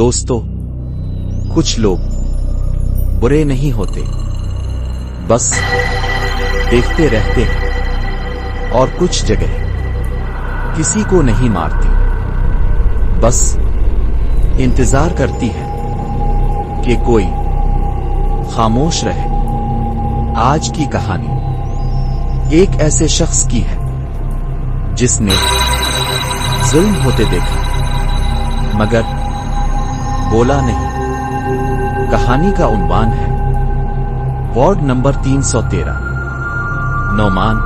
दोस्तों, कुछ लोग बुरे नहीं होते, बस देखते रहते हैं। और कुछ जगह किसी को नहीं मारती, बस इंतजार करती है कि कोई खामोश रहे। आज की कहानी एक ऐसे शख्स की है जिसने जुल्म होते देखा मगर बोला नहीं। कहानी का उन्वान है वार्ड नंबर 313। नौमान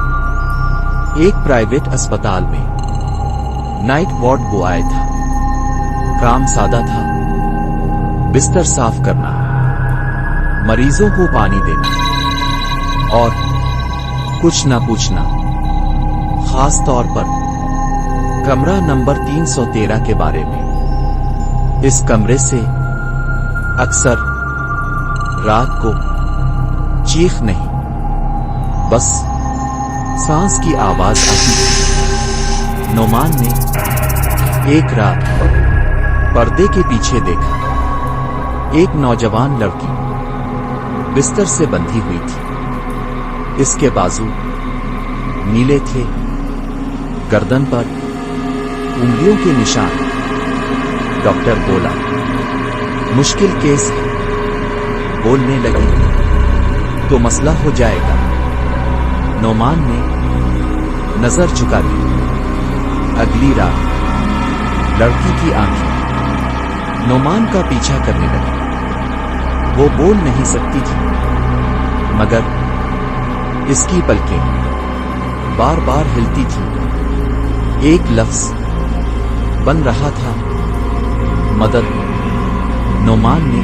एक प्राइवेट अस्पताल में नाइट वार्ड बॉय था। काम सादा था, बिस्तर साफ करना, मरीजों को पानी देना और कुछ ना पूछना। खास तौर पर कमरा नंबर 313 के बारे में। इस कमरे से अक्सर रात को चीख नहीं, बस सांस की आवाज आती थी। नौमान ने एक रात पर्दे के पीछे देखा। एक नौजवान लड़की बिस्तर से बंधी हुई थी। इसके बाजू नीले थे, गर्दन पर उंगलियों के निशान। डॉक्टर बोला, मुश्किल केस है। बोलने लगी तो मसला हो जाएगा। नौमान ने नजर झुका दी। अगली रात लड़की की आंखें नौमान का पीछा करने लगी। वो बोल नहीं सकती थी, मगर इसकी पलकें बार बार हिलती थी। एक लफ्ज बन रहा था, मदद। नौमान ने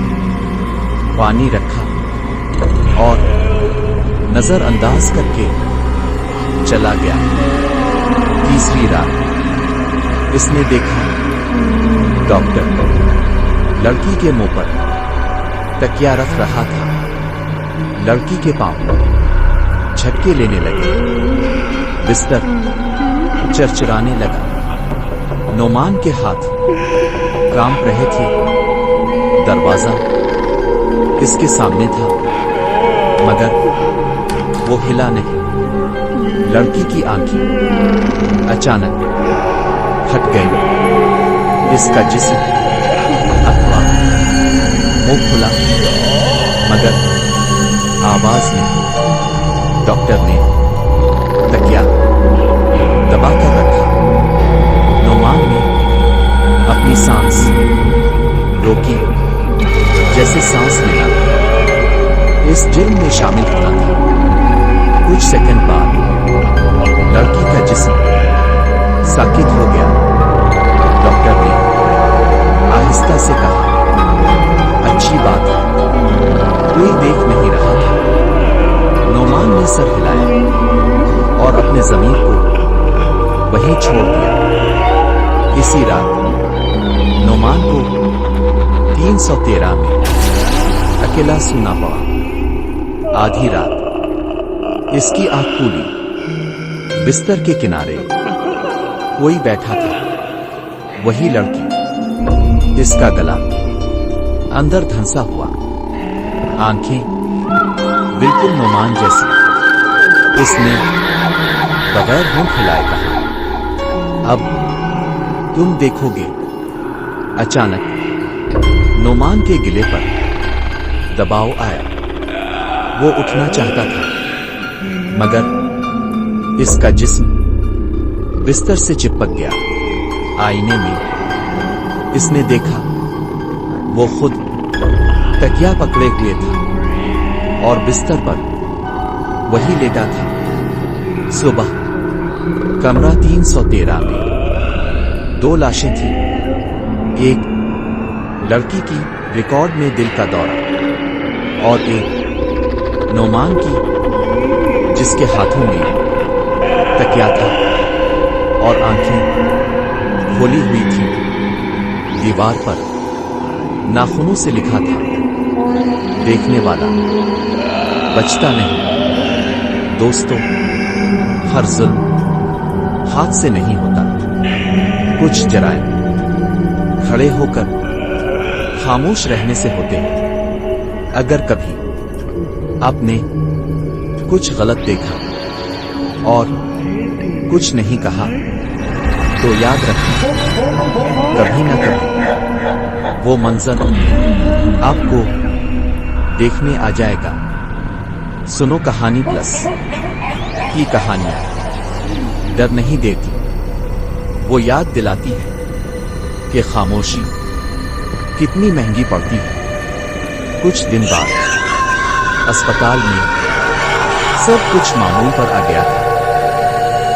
पानी रखा और नजरअंदाज करके चला गया। तीसरी रात इसने देखा डॉक्टर लड़की के मुंह पर तकिया रख रहा था। लड़की के पांव झटके लेने लगे, बिस्तर चरचराने लगा। नौमान के हाथ कांप रहे थे। दरवाजा इसके सामने था, मगर वो हिला नहीं। लड़की की आंखें अचानक हट गई। इसका जिस्म अथवा मुंह खुला, मगर आवाज नहीं। डॉक्टर ने तकिया दबाकर रखा। नौमान ने अपनी सांस रोकी, जैसे सांस लेना इस जुर्म में शामिल होता था। कुछ सेकंड बाद लड़की का जिस्म साकित हो गया। डॉक्टर ने आहिस्ता से कहा, अच्छी बात है, कोई देख नहीं रहा था। नौमान ने सर हिलाया और अपने ज़मीर को वहीं छोड़ दिया। इसी रात नौमान को 313 में अकेला सोना पड़ा। आधी रात इसकी आंख खुली। बिस्तर के किनारे कोई बैठा था, वही लड़की। इसका गला अंदर धंसा हुआ, आंखें बिल्कुल नौमान जैसी। इसने बगैर मुंह हिलाए कहा, अब तुम देखोगे। अचानक नौमान के गिले पर दबाव आया। वो उठना चाहता था, मगर इसका जिस्म बिस्तर से चिपक गया। आईने में इसने देखा वो खुद तकिया पकड़े हुए था और बिस्तर पर वही लेटा था। सुबह कमरा 313 में 2 लाशें थीं। एक लड़की की रिकॉर्ड में दिल का दौरा और एक नौमान की जिसके हाथों में तकिया था और आंखें खोली हुई थी। दीवार पर नाखूनों से लिखा था, देखने वाला बचता नहीं। दोस्तों, हर जुल्म हाथ से नहीं होता। कुछ जराए खड़े होकर खामोश रहने से होते हैं। अगर कभी आपने कुछ गलत देखा और कुछ नहीं कहा तो याद रखें, कभी न कभी वो मंजर आपको देखने आ जाएगा। सुनो कहानी प्लस की कहानियां डर नहीं देती, वो याद दिलाती है कि खामोशी कितनी महंगी पड़ती है। कुछ दिन बाद अस्पताल में सब कुछ मामूल पर आ गया था।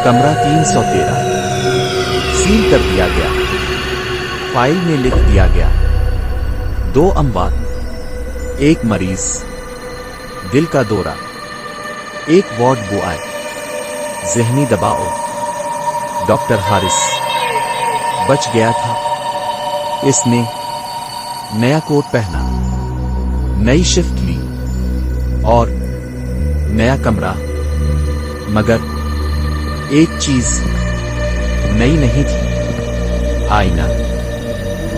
कमरा 313 सील कर दिया गया। फाइल में लिख दिया गया 2 अमवात, 1 मरीज, दिल का दौरा, 1 वार्ड बॉय, जहनी दबाव। डॉक्टर हारिस बच गया था। इसने नया कोट पहना, नई शिफ्ट ली और नया कमरा। मगर एक चीज नई नहीं थी, आईना।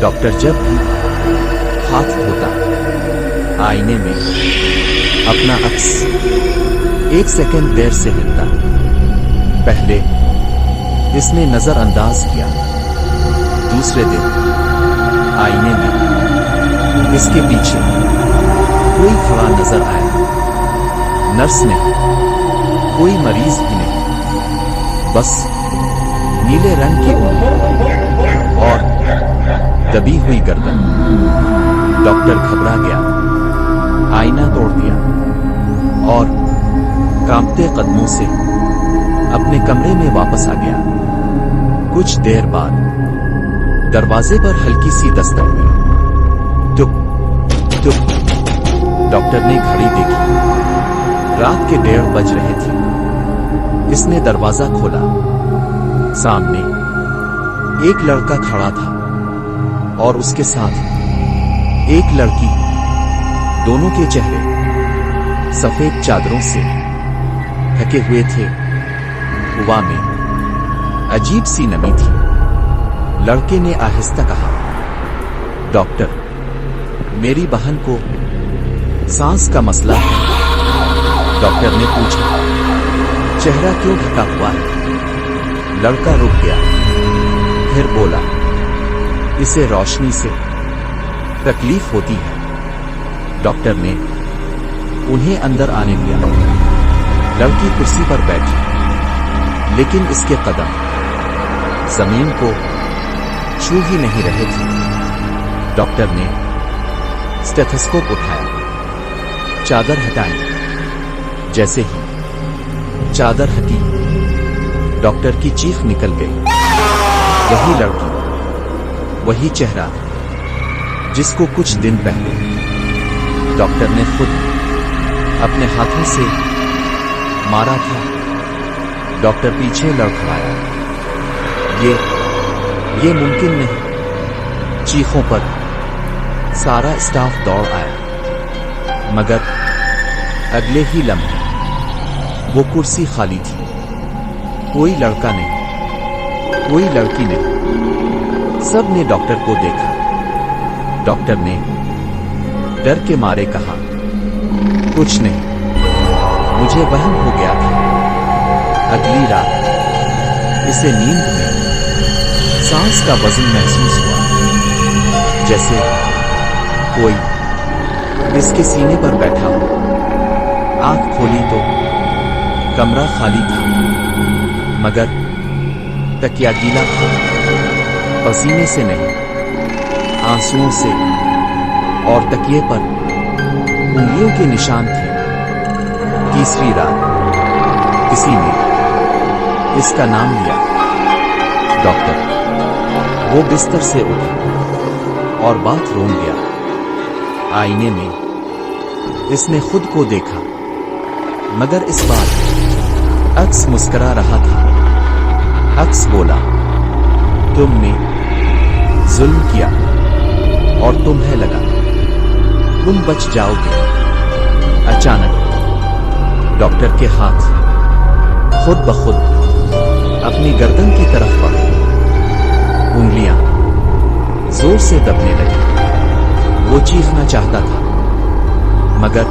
डॉक्टर जब भी हाथ धोता, आईने में अपना अक्स 1 सेकंड देर से हिलता। पहले इसने नजरअंदाज किया। दूसरे दिन आईने में इसके पीछे कोई खड़ा नजर आया। नर्स नहीं, कोई मरीज भी नहीं, बस नीले रंग की ऊँगली और दबी हुई गर्दन। डॉक्टर घबरा गया, आईना तोड़ दिया और कांपते कदमों से अपने कमरे में वापस आ गया। कुछ देर बाद दरवाजे पर हल्की सी दस्तक हुई। टुक टुक। डॉक्टर ने घड़ी देखी, रात के 1:30 बज रहे थे। इसने दरवाजा खोला। सामने एक लड़का खड़ा था और उसके साथ एक लड़की। दोनों के चेहरे सफेद चादरों से ढके हुए थे। हवा में अजीब सी नमी थी। लड़के ने आहिस्ता कहा, डॉक्टर, मेरी बहन को सांस का मसला है। डॉक्टर ने पूछा, चेहरा क्यों ढका हुआ है? लड़का रुक गया, फिर बोला, इसे रोशनी से तकलीफ होती है। डॉक्टर ने उन्हें अंदर आने दिया। लड़की कुर्सी पर बैठी, लेकिन इसके कदम जमीन को छू ही नहीं रहे थे। डॉक्टर ने स्टेथोस्कोप उठाया, चादर हटाई। जैसे ही चादर हटी, डॉक्टर की चीख निकल गई। वही लड़की, वही चेहरा जिसको कुछ दिन पहले डॉक्टर ने खुद अपने हाथों से मारा था। डॉक्टर पीछे लड़खड़ाया, ये मुमकिन नहीं। चीखों पर सारा स्टाफ दौड़ आया, मगर अगले ही लम्हे वो कुर्सी खाली थी। कोई लड़का नहीं, कोई लड़की नहीं। सब ने डॉक्टर को देखा। डॉक्टर ने डर के मारे कहा, कुछ नहीं, मुझे वहम हो गया था। अगली रात इसे नींद में सांस का वजन महसूस हुआ, जैसे कोई इसके सीने पर बैठा हो। आंख खोली तो कमरा खाली था, मगर तकिया गीला था। पसीने से नहीं, आंसुओं से, और तकिए पर उंगलियों के निशान थे। तीसरी रात किसी ने इसका नाम लिया, डॉक्टर। वो बिस्तर से उठा और बाथरूम गया। आईने में इसने खुद को देखा, मगर इस बार अक्स मुस्कुरा रहा था। अक्स बोला, तुमने जुल्म किया और तुम्हें लगा तुम बच जाओगे। अचानक डॉक्टर के हाथ खुद ब खुद अपनी गर्दन की तरफ बढ़े। उंगलियां जोर से दबने लगी। वो चीखना चाहता था, मगर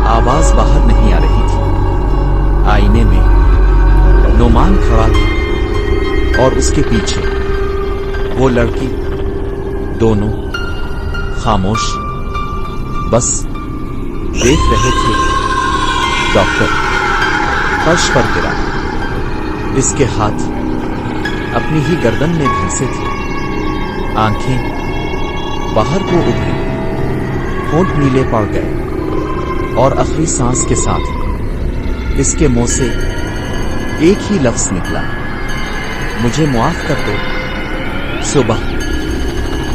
आवाज बाहर नहीं आ रही थी। आईने में नोमान खड़ा था और उसके पीछे वो लड़की। दोनों खामोश बस देख रहे थे। डॉक्टर फर्श पर गिरा। इसके हाथ अपनी ही गर्दन में धंसे थे। आंखें बाहर को उभरी, होंठ नीले पड़ गए और आखिरी सांस के साथ इसके मुंह से एक ही लफ्ज निकला, मुझे मुआफ कर दो। सुबह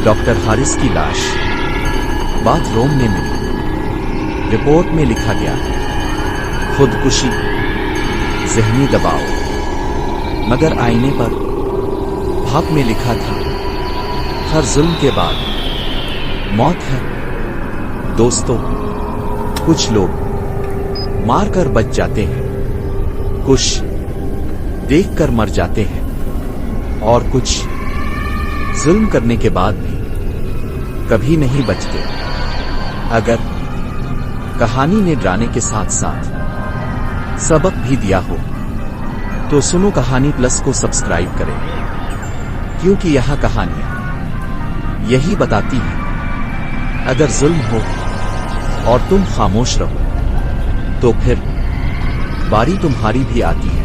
डॉक्टर हारिस की लाश बाथरूम में मिली। रिपोर्ट में लिखा गया, खुदकुशी, जहनी दबाव। मगर आईने पर भाप में लिखा था, हर जुल्म के बाद मौत है। दोस्तों, कुछ लोग मारकर बच जाते हैं, कुछ देखकर मर जाते हैं, और कुछ जुल्म करने के बाद भी कभी नहीं बचते। अगर कहानी ने डराने के साथ साथ सबक भी दिया हो तो सुनो कहानी प्लस को सब्सक्राइब करें, क्योंकि यह कहानियां यही बताती हैं, अगर जुल्म हो और तुम खामोश रहो तो फिर बारी तुम्हारी भी आती है।